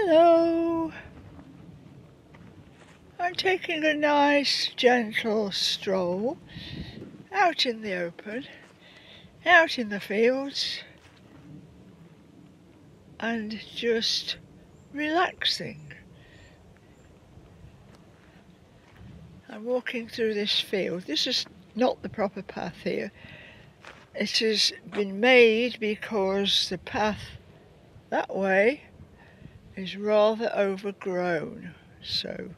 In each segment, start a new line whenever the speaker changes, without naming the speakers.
Hello. I'm taking a nice gentle stroll out in the open, out in the fields, and just relaxing. I'm walking through this field. This is not the proper path here. It has been made because the path that way is rather overgrown, so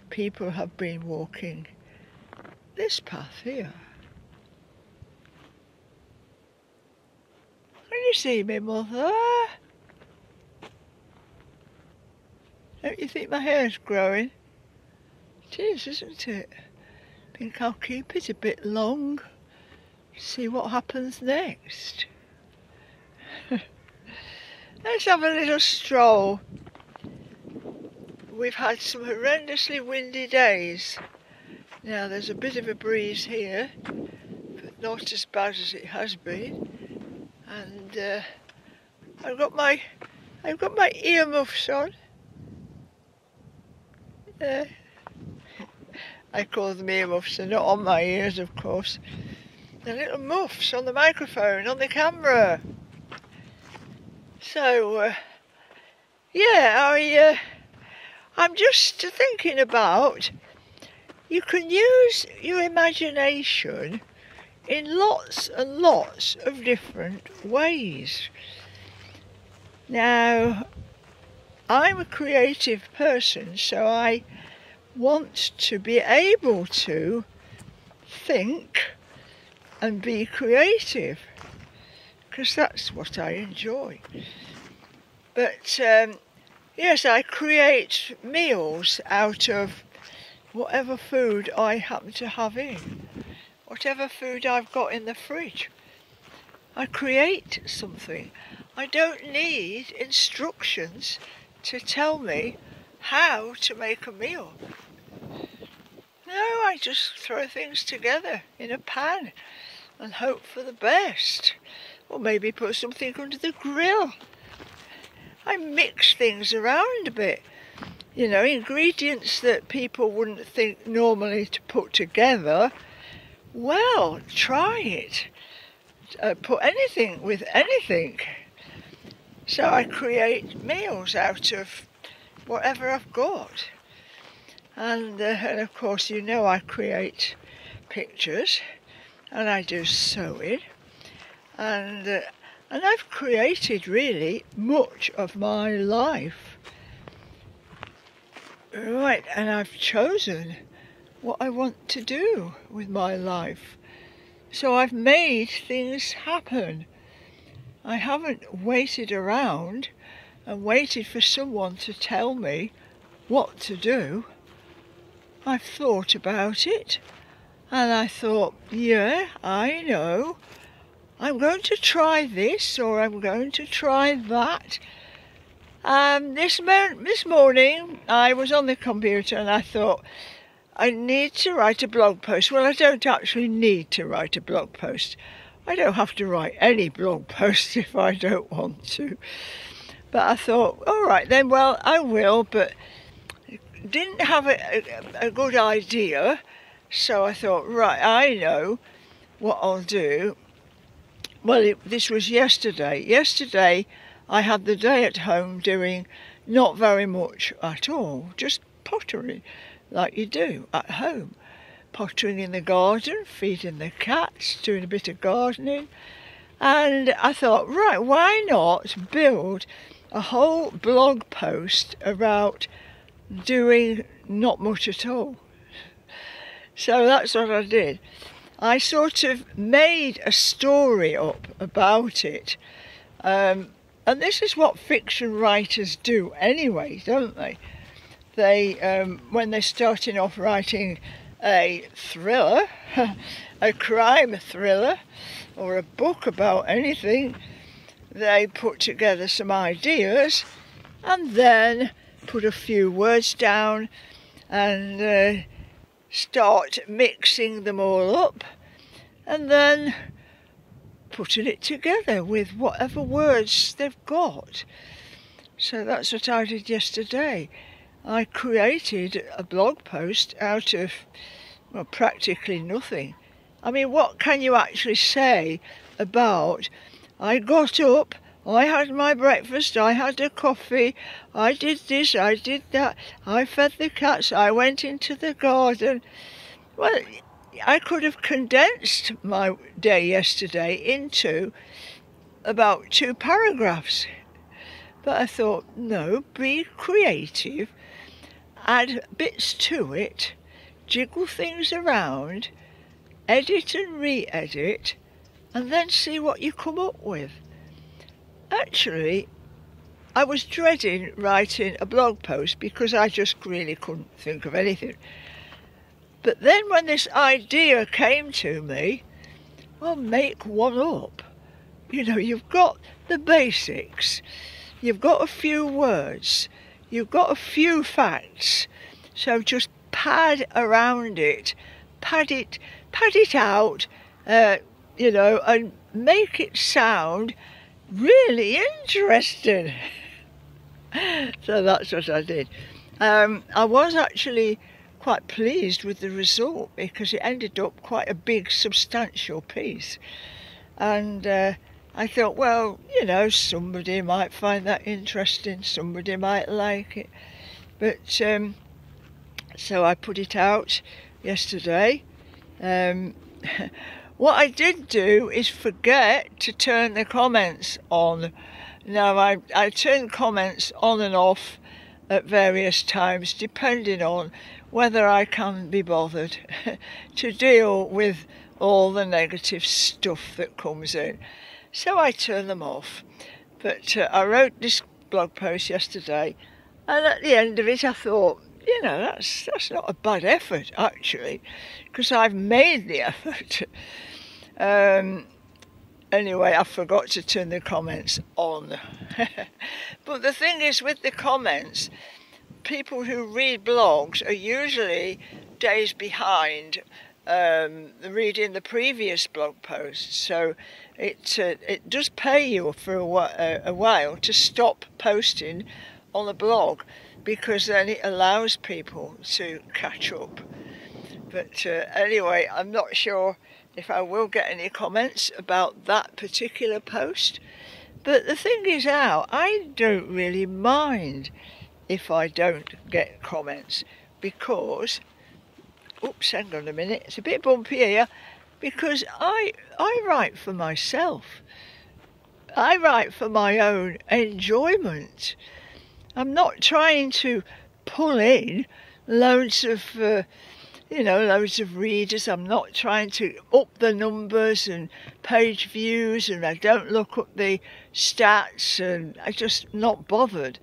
people have been walking this path here. Can you see me, Mother? Don't you think my hair's growing? It is, isn't it? I think I'll keep it a bit long, see what happens next. Let's have a little stroll. We've had some horrendously windy days. Now there's a bit of a breeze here, but not as bad as it has been. And I've got my earmuffs on. I call them earmuffs. They're not on my ears, of course. They're little muffs on the microphone, on the camera. So, yeah, I'm just thinking about, you can use your imagination in lots and lots of different ways. Now, I'm a creative person, so I want to be able to think and be creative, because that's what I enjoy. But yes, I create meals out of whatever food I happen to have in, whatever food I've got in the fridge. I create something. I don't need instructions to tell me how to make a meal. No, I just throw things together in a pan and hope for the best. Or maybe put something under the grill. I mix things around a bit. You know, ingredients that people wouldn't think normally to put together. Well, try it. Put anything with anything. So I create meals out of whatever I've got. And of course, you know, I create pictures and I do sewing. And I've created really much of my life. Right, and I've chosen what I want to do with my life. So I've made things happen. I haven't waited around and waited for someone to tell me what to do. I've thought about it, and I thought, yeah, I know. I'm going to try this, or I'm going to try that. This morning I was on the computer and I thought, I need to write a blog post. Well, I don't actually need to write a blog post. I don't have to write any blog post if I don't want to. But I thought, all right then, well, I will, but didn't have a good idea. So I thought, right, I know what I'll do. Well, this was yesterday. Yesterday, I had the day at home doing not very much at all, just pottering, like you do at home. Pottering in the garden, feeding the cats, doing a bit of gardening. And I thought, right, why not build a whole blog post about doing not much at all? So that's what I did. I sort of made a story up about it. And this is what fiction writers do anyway, don't they? They, when they're starting off writing a thriller, a crime thriller, or a book about anything, they put together some ideas and then put a few words down and start mixing them all up and then putting it together with whatever words they've got. So that's what I did yesterday. I created a blog post out of, well, practically nothing. I mean, what can you actually say about, I got up, I had my breakfast, I had a coffee, I did this, I did that, I fed the cats, I went into the garden. Well, I could have condensed my day yesterday into about 2 paragraphs. But I thought, no, be creative, add bits to it, jiggle things around, edit and re-edit, and then see what you come up with. Actually, I was dreading writing a blog post because I just really couldn't think of anything. But then when this idea came to me, well, make one up. You know, you've got the basics, you've got a few words, you've got a few facts, so just pad around it, pad it out, you know, and make it sound really interesting. So that's what I did. I was actually quite pleased with the result because it ended up quite a big, substantial piece. And I thought, well, you know, somebody might find that interesting, somebody might like it. But so I put it out yesterday. What I did do is forget to turn the comments on. Now, I turn comments on and off at various times, depending on whether I can be bothered to deal with all the negative stuff that comes in. So I turn them off. But I wrote this blog post yesterday, and at the end of it I thought, you know, that's not a bad effort, actually, because I've made the effort. Anyway, I forgot to turn the comments on. But the thing is, with the comments, people who read blogs are usually days behind reading the previous blog posts. So it does pay you for a while to stop posting on the blog, because then it allows people to catch up. But anyway, I'm not sure if I will get any comments about that particular post. But the thing is now, I don't really mind if I don't get comments, because, oops, hang on a minute, it's a bit bumpy here, because I write for myself. I write for my own enjoyment. I'm not trying to pull in loads of loads of readers. I'm not trying to up the numbers and page views, and I don't look up the stats, and I'm just not bothered.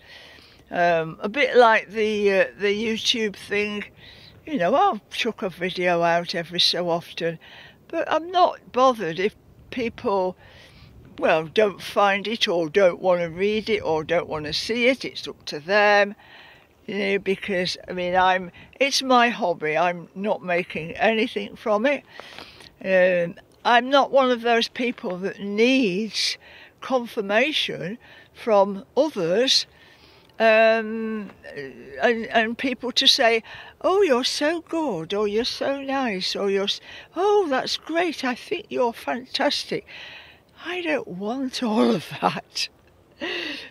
A bit like the YouTube thing, you know, I'll chuck a video out every so often, but I'm not bothered if people, well, don't find it or don't want to read it or don't want to see it. It's up to them. You know, because, I mean, it's my hobby. I'm not making anything from it. I'm not one of those people that needs confirmation from others and people to say, oh, you're so good, or you're so nice, or oh, that's great, I think you're fantastic. I don't want all of that,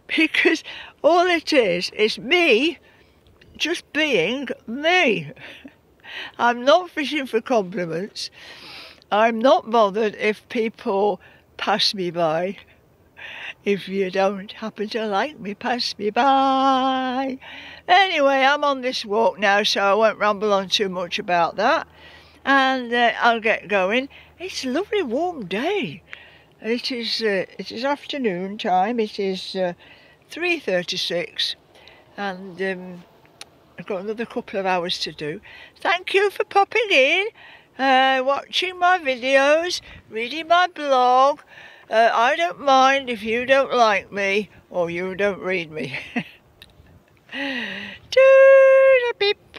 because all it is me just being me. I'm not fishing for compliments. I'm not bothered if people pass me by. If you don't happen to like me, pass me by. Anyway, I'm on this walk now, so I won't ramble on too much about that. And I'll get going. It's a lovely warm day. It is afternoon time. It is 3:36, and I've got another couple of hours to do. Thank you for popping in, watching my videos, reading my blog. I don't mind if you don't like me or you don't read me. Toodle beep.